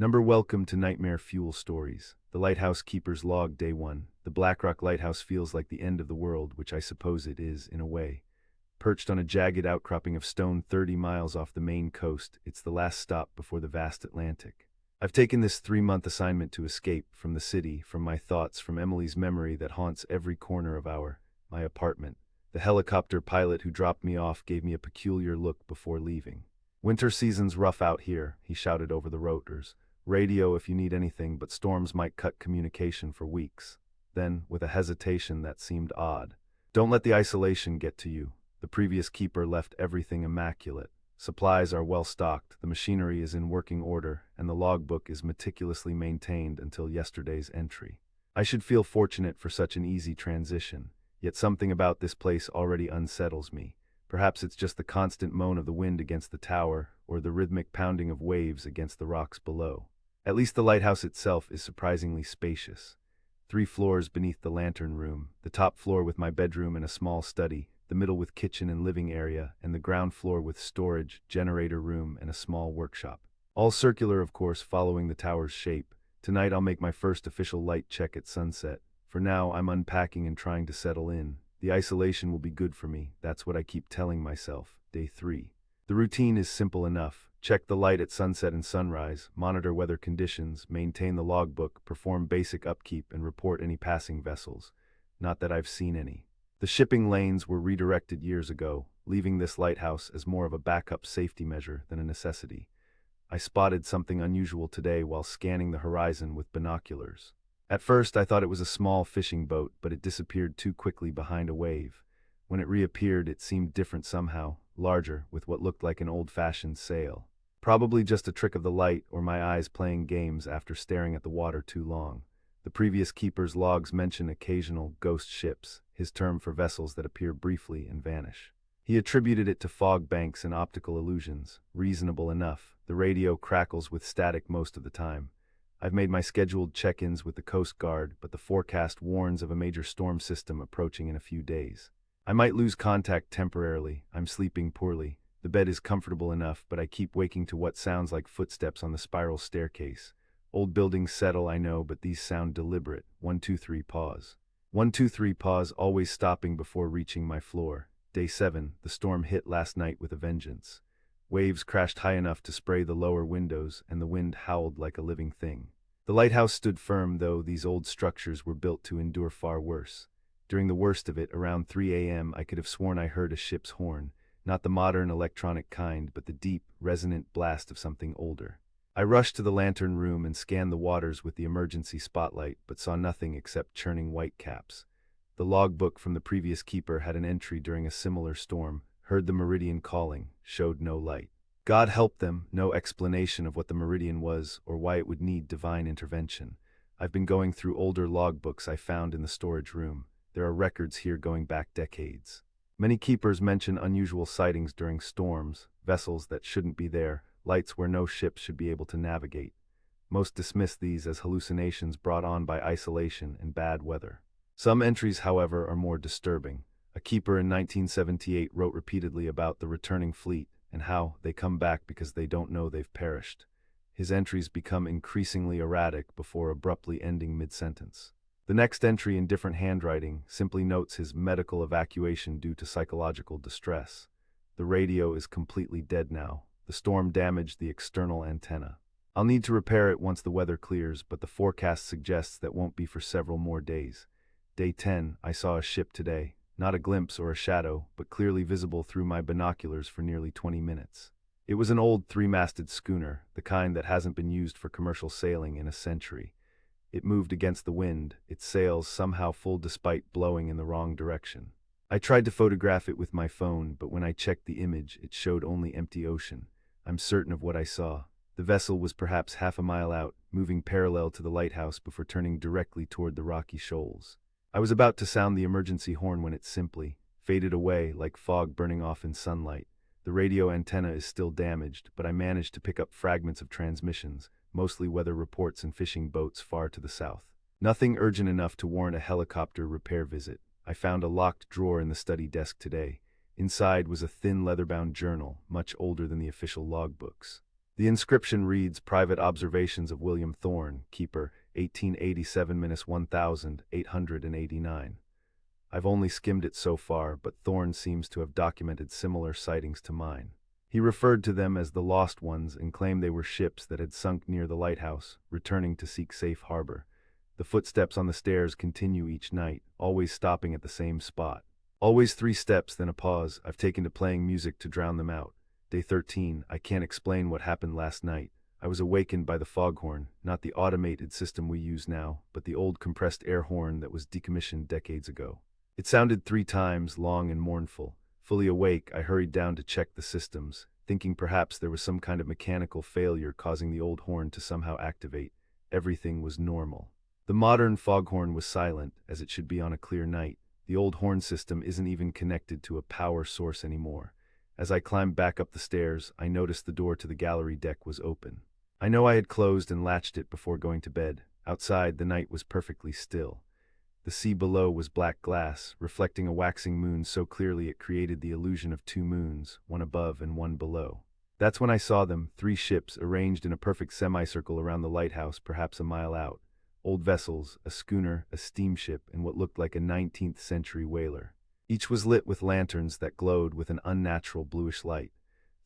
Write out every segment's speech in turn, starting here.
Welcome to Nightmare Fuel Stories. The Lighthouse Keeper's Log, Day 1. The Blackrock Lighthouse feels like the end of the world, which I suppose it is, in a way. Perched on a jagged outcropping of stone 30 miles off the Maine coast, it's the last stop before the vast Atlantic. I've taken this 3-month assignment to escape from the city, from my thoughts, from Emily's memory that haunts every corner of my apartment. The helicopter pilot who dropped me off gave me a peculiar look before leaving. "Winter season's rough out here," he shouted over the rotors. "Radio if you need anything, but storms might cut communication for weeks." Then, with a hesitation that seemed odd, "Don't let the isolation get to you. The previous keeper left everything immaculate. Supplies are well stocked, the machinery is in working order, and the logbook is meticulously maintained until yesterday's entry." I should feel fortunate for such an easy transition, yet something about this place already unsettles me. Perhaps it's just the constant moan of the wind against the tower, or the rhythmic pounding of waves against the rocks below. At least the lighthouse itself is surprisingly spacious. 3 floors beneath the lantern room, the top floor with my bedroom and a small study, the middle with kitchen and living area, and the ground floor with storage, generator room, and a small workshop. All circular, of course, following the tower's shape. Tonight I'll make my first official light check at sunset. For now, I'm unpacking and trying to settle in. The isolation will be good for me, that's what I keep telling myself. Day 3. The routine is simple enough. Check the light at sunset and sunrise, monitor weather conditions, maintain the logbook, perform basic upkeep, and report any passing vessels. Not that I've seen any. The shipping lanes were redirected years ago, leaving this lighthouse as more of a backup safety measure than a necessity. I spotted something unusual today while scanning the horizon with binoculars. At first I thought it was a small fishing boat, but it disappeared too quickly behind a wave. When it reappeared, it seemed different somehow, larger, with what looked like an old-fashioned sail. Probably just a trick of the light, or my eyes playing games after staring at the water too long. The previous keeper's logs mention occasional ghost ships, his term for vessels that appear briefly and vanish. He attributed it to fog banks and optical illusions. Reasonable enough. The radio crackles with static most of the time. I've made my scheduled check-ins with the Coast Guard, but the forecast warns of a major storm system approaching in a few days. I might lose contact temporarily. I'm sleeping poorly. The bed is comfortable enough, but I keep waking to what sounds like footsteps on the spiral staircase. Old buildings settle, I know, but these sound deliberate. 1, 2, 3, pause. 1, 2, 3, pause, always stopping before reaching my floor. Day 7. The storm hit last night with a vengeance. Waves crashed high enough to spray the lower windows, and the wind howled like a living thing. The lighthouse stood firm, though these old structures were built to endure far worse. During the worst of it, around 3 a.m., I could have sworn I heard a ship's horn. Not the modern electronic kind, but the deep, resonant blast of something older. I rushed to the lantern room and scanned the waters with the emergency spotlight, but saw nothing except churning white caps. The logbook from the previous keeper had an entry during a similar storm, heard the meridian calling, showed no light. God help them, no explanation of what the meridian was or why it would need divine intervention. I've been going through older logbooks I found in the storage room. There are records here going back decades. Many keepers mention unusual sightings during storms, vessels that shouldn't be there, lights where no ship should be able to navigate. Most dismiss these as hallucinations brought on by isolation and bad weather. Some entries, however, are more disturbing. A keeper in 1978 wrote repeatedly about the returning fleet and how they come back because they don't know they've perished. His entries become increasingly erratic before abruptly ending mid-sentence. The next entry, in different handwriting, simply notes his medical evacuation due to psychological distress. The radio is completely dead now. The storm damaged the external antenna. I'll need to repair it once the weather clears, but the forecast suggests that won't be for several more days. Day 10, I saw a ship today. Not a glimpse or a shadow, but clearly visible through my binoculars for nearly 20 minutes. It was an old 3-masted schooner, the kind that hasn't been used for commercial sailing in a century. It moved against the wind, its sails somehow full despite blowing in the wrong direction. I tried to photograph it with my phone, but when I checked the image, it showed only empty ocean. I'm certain of what I saw. The vessel was perhaps half a mile out, moving parallel to the lighthouse before turning directly toward the rocky shoals. I was about to sound the emergency horn when it simply faded away like fog burning off in sunlight. The radio antenna is still damaged, but I managed to pick up fragments of transmissions, mostly weather reports and fishing boats far to the south. Nothing urgent enough to warrant a helicopter repair visit. I found a locked drawer in the study desk today. Inside was a thin leather-bound journal, much older than the official logbooks. The inscription reads, Private Observations of William Thorne, Keeper, 1887–1889. I've only skimmed it so far, but Thorne seems to have documented similar sightings to mine. He referred to them as the Lost Ones and claimed they were ships that had sunk near the lighthouse, returning to seek safe harbor. The footsteps on the stairs continue each night, always stopping at the same spot. Always 3 steps, then a pause. I've taken to playing music to drown them out. Day 13, I can't explain what happened last night. I was awakened by the foghorn, not the automated system we use now, but the old compressed air horn that was decommissioned decades ago. It sounded 3 times, long and mournful. Fully awake, I hurried down to check the systems, thinking perhaps there was some kind of mechanical failure causing the old horn to somehow activate. Everything was normal. The modern foghorn was silent, as it should be on a clear night. The old horn system isn't even connected to a power source anymore. As I climbed back up the stairs, I noticed the door to the gallery deck was open. I know I had closed and latched it before going to bed. Outside, the night was perfectly still. The sea below was black glass, reflecting a waxing moon so clearly it created the illusion of 2 moons, one above and one below. That's when I saw them, 3 ships arranged in a perfect semicircle around the lighthouse, perhaps a mile out. Old vessels, a schooner, a steamship, and what looked like a 19th century whaler. Each was lit with lanterns that glowed with an unnatural bluish light.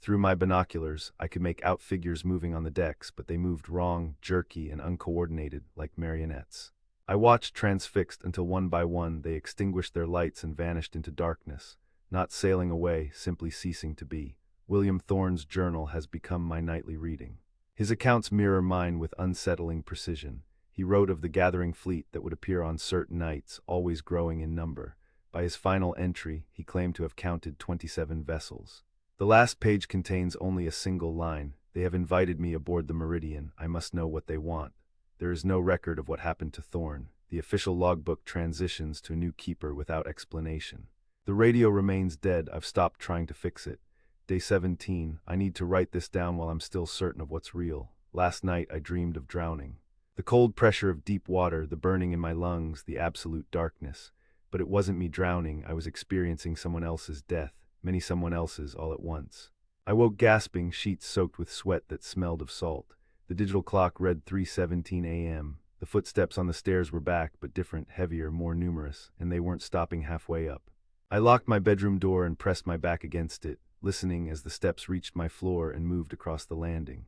Through my binoculars, I could make out figures moving on the decks, but they moved wrong, jerky, and uncoordinated, like marionettes. I watched transfixed until one by one they extinguished their lights and vanished into darkness, not sailing away, simply ceasing to be. William Thorne's journal has become my nightly reading. His accounts mirror mine with unsettling precision. He wrote of the gathering fleet that would appear on certain nights, always growing in number. By his final entry, he claimed to have counted 27 vessels. The last page contains only a single line. They have invited me aboard the Meridian. I must know what they want. There is no record of what happened to Thorne. The official logbook transitions to a new keeper without explanation. The radio remains dead. I've stopped trying to fix it. Day 17. I need to write this down while I'm still certain of what's real. Last night I dreamed of drowning. The cold pressure of deep water, the burning in my lungs, the absolute darkness. But it wasn't me drowning. I was experiencing someone else's death, many someone else's all at once. I woke gasping, sheets soaked with sweat that smelled of salt. The digital clock read 3:17 a.m. The footsteps on the stairs were back, but different, heavier, more numerous, and they weren't stopping halfway up. I locked my bedroom door and pressed my back against it, listening as the steps reached my floor and moved across the landing.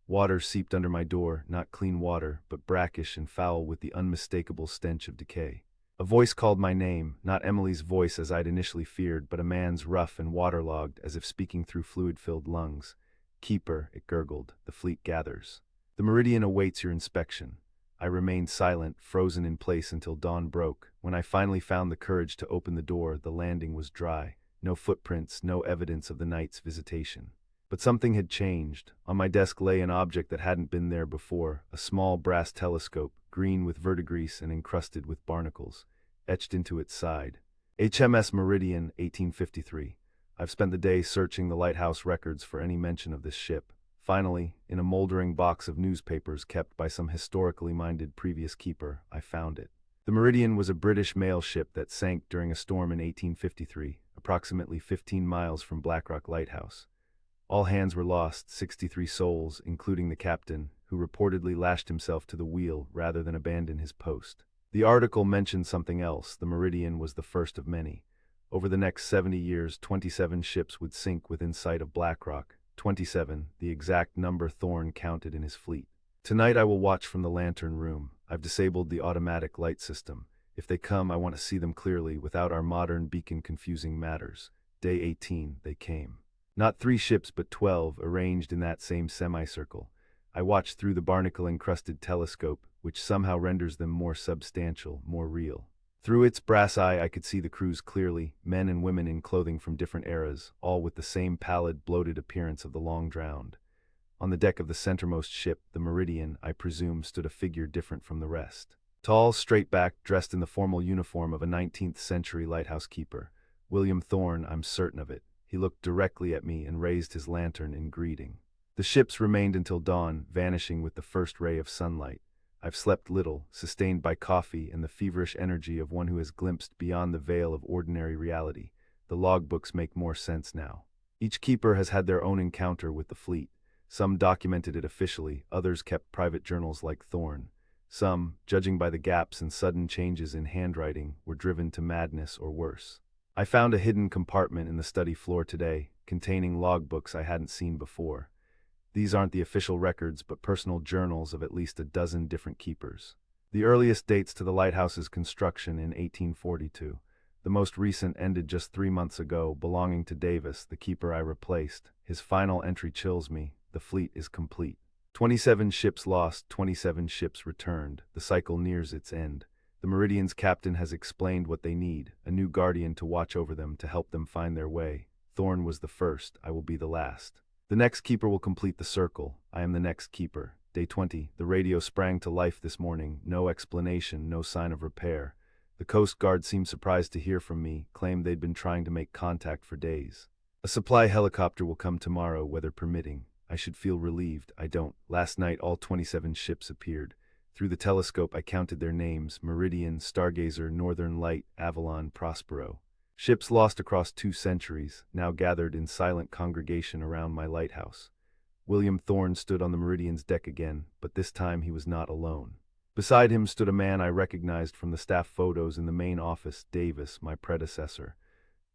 Water seeped under my door, not clean water, but brackish and foul with the unmistakable stench of decay. A voice called my name, not Emily's voice as I'd initially feared, but a man's rough and waterlogged, as if speaking through fluid-filled lungs. Keeper, it gurgled, the fleet gathers. The Meridian awaits your inspection. I remained silent, frozen in place until dawn broke. When I finally found the courage to open the door, the landing was dry. No footprints, no evidence of the night's visitation. But something had changed. On my desk lay an object that hadn't been there before, a small brass telescope, green with verdigris and encrusted with barnacles, etched into its side. HMS Meridian, 1853. I've spent the day searching the lighthouse records for any mention of this ship. Finally, in a moldering box of newspapers kept by some historically minded previous keeper, I found it. The Meridian was a British mail ship that sank during a storm in 1853, approximately 15 miles from Blackrock Lighthouse. All hands were lost, 63 souls, including the captain, who reportedly lashed himself to the wheel rather than abandon his post. The article mentioned something else. The Meridian was the first of many. Over the next 70 years, 27 ships would sink within sight of Blackrock. 27, the exact number Thorne counted in his fleet. Tonight I will watch from the lantern room. I've disabled the automatic light system. If they come, I want to see them clearly, without our modern beacon confusing matters. Day 18, they came. Not 3 ships but 12, arranged in that same semicircle. I watched through the barnacle-encrusted telescope, which somehow renders them more substantial, more real. Through its brass eye I could see the crews clearly, men and women in clothing from different eras, all with the same pallid, bloated appearance of the long-drowned. On the deck of the centermost ship, the Meridian, I presume, stood a figure different from the rest. Tall, straight-backed, dressed in the formal uniform of a 19th-century lighthouse keeper. William Thorne, I'm certain of it. He looked directly at me and raised his lantern in greeting. The ships remained until dawn, vanishing with the first ray of sunlight. I've slept little, sustained by coffee and the feverish energy of one who has glimpsed beyond the veil of ordinary reality. The logbooks make more sense now. Each keeper has had their own encounter with the fleet. Some documented it officially, others kept private journals like Thorn. Some, judging by the gaps and sudden changes in handwriting, were driven to madness or worse. I found a hidden compartment in the study floor today, containing logbooks I hadn't seen before. These aren't the official records, but personal journals of at least a dozen different keepers. The earliest dates to the lighthouse's construction in 1842. The most recent ended just 3 months ago, belonging to Davis, the keeper I replaced. His final entry chills me. The fleet is complete. 27 ships lost, 27 ships returned. The cycle nears its end. The Meridian's captain has explained what they need, a new guardian to watch over them, to help them find their way. Thorn was the first, I will be the last. The next keeper will complete the circle. I am the next keeper. Day 20. The radio sprang to life this morning. No explanation, no sign of repair. The Coast Guard seemed surprised to hear from me, claimed they'd been trying to make contact for days. A supply helicopter will come tomorrow, weather permitting. I should feel relieved. I don't. Last night all 27 ships appeared. Through the telescope I counted their names: Meridian, Stargazer, Northern Light, Avalon, Prospero. Ships lost across 2 centuries, now gathered in silent congregation around my lighthouse. William Thorne stood on the Meridian's deck again, but this time he was not alone. Beside him stood a man I recognized from the staff photos in the main office, Davis, my predecessor.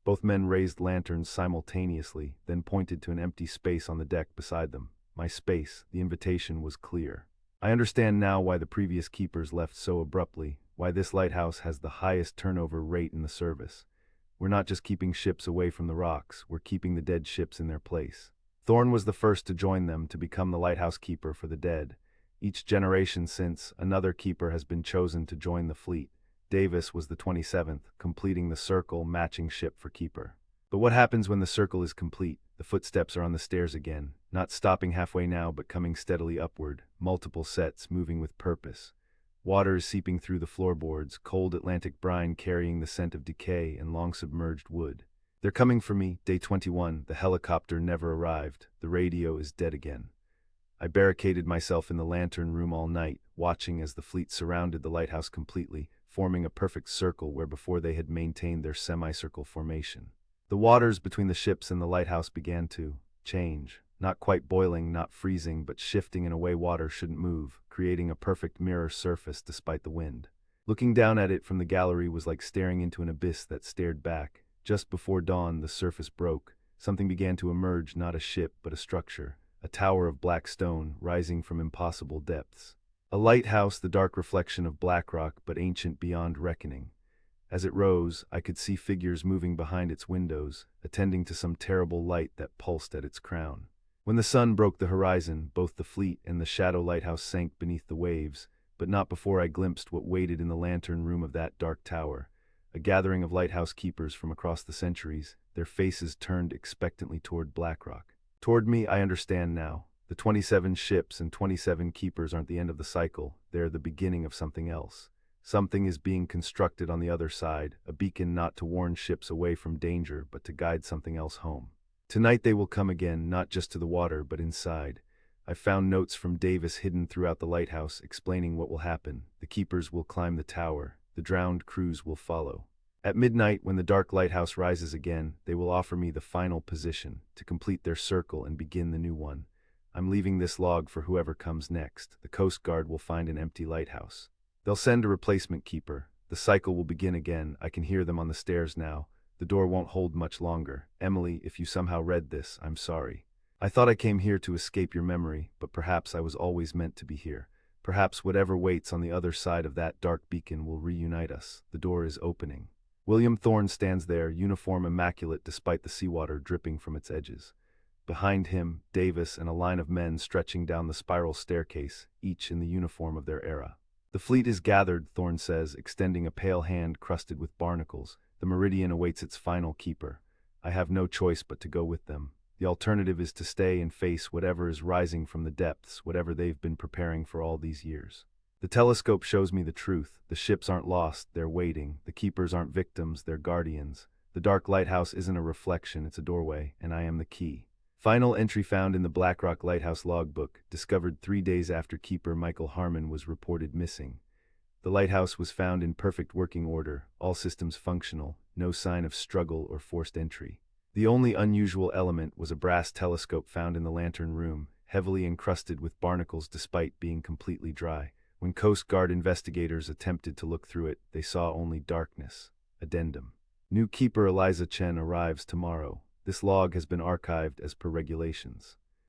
Both men raised lanterns simultaneously, then pointed to an empty space on the deck beside them. My space. The invitation was clear. I understand now why the previous keepers left so abruptly, why this lighthouse has the highest turnover rate in the service. We're not just keeping ships away from the rocks, we're keeping the dead ships in their place. Thorne was the first to join them, to become the lighthouse keeper for the dead. Each generation since, another keeper has been chosen to join the fleet. Davis was the 27th, completing the circle, matching ship for keeper. But what happens when the circle is complete? The footsteps are on the stairs again, not stopping halfway now but coming steadily upward, multiple sets moving with purpose. Waters seeping through the floorboards, cold Atlantic brine carrying the scent of decay and long-submerged wood. They're coming for me. Day 21, the helicopter never arrived. The radio is dead again. I barricaded myself in the lantern room all night, watching as the fleet surrounded the lighthouse completely, forming a perfect circle where before they had maintained their semicircle formation. The waters between the ships and the lighthouse began to change, not quite boiling, not freezing, but shifting in a way water shouldn't move, creating a perfect mirror surface despite the wind. Looking down at it from the gallery was like staring into an abyss that stared back. Just before dawn, the surface broke. Something began to emerge, not a ship, but a structure, a tower of black stone rising from impossible depths. A lighthouse, the dark reflection of Blackrock, but ancient beyond reckoning. As it rose, I could see figures moving behind its windows, attending to some terrible light that pulsed at its crown. When the sun broke the horizon, both the fleet and the shadow lighthouse sank beneath the waves, but not before I glimpsed what waited in the lantern room of that dark tower. A gathering of lighthouse keepers from across the centuries, their faces turned expectantly toward Blackrock. Toward me. I understand now. The 27 ships and 27 keepers aren't the end of the cycle, they're the beginning of something else. Something is being constructed on the other side, a beacon not to warn ships away from danger, but to guide something else home. Tonight they will come again, not just to the water, but inside. I found notes from Davis hidden throughout the lighthouse, explaining what will happen. The keepers will climb the tower, the drowned crews will follow. At midnight, when the dark lighthouse rises again, they will offer me the final position, to complete their circle and begin the new one. I'm leaving this log for whoever comes next. The Coast Guard will find an empty lighthouse. They'll send a replacement keeper. The cycle will begin again. I can hear them on the stairs now. The door won't hold much longer. Emily, if you somehow read this, I'm sorry. I thought I came here to escape your memory, but perhaps I was always meant to be here. Perhaps whatever waits on the other side of that dark beacon will reunite us. The door is opening. William Thorne stands there, uniform immaculate despite the seawater dripping from its edges. Behind him, Davis and a line of men stretching down the spiral staircase, each in the uniform of their era. The fleet is gathered, Thorne says, extending a pale hand crusted with barnacles. The Meridian awaits its final keeper. I have no choice but to go with them. The alternative is to stay and face whatever is rising from the depths, whatever they've been preparing for all these years. The telescope shows me the truth. The ships aren't lost, they're waiting. The keepers aren't victims, they're guardians. The dark lighthouse isn't a reflection, it's a doorway, and I am the key. Final entry found in the Blackrock Lighthouse logbook, discovered 3 days after keeper Michael Harmon was reported missing. The lighthouse was found in perfect working order, all systems functional, no sign of struggle or forced entry. The only unusual element was a brass telescope found in the lantern room, heavily encrusted with barnacles despite being completely dry. When Coast Guard investigators attempted to look through it, they saw only darkness. Addendum. New keeper Eliza Chen arrives tomorrow. This log has been archived as per regulations.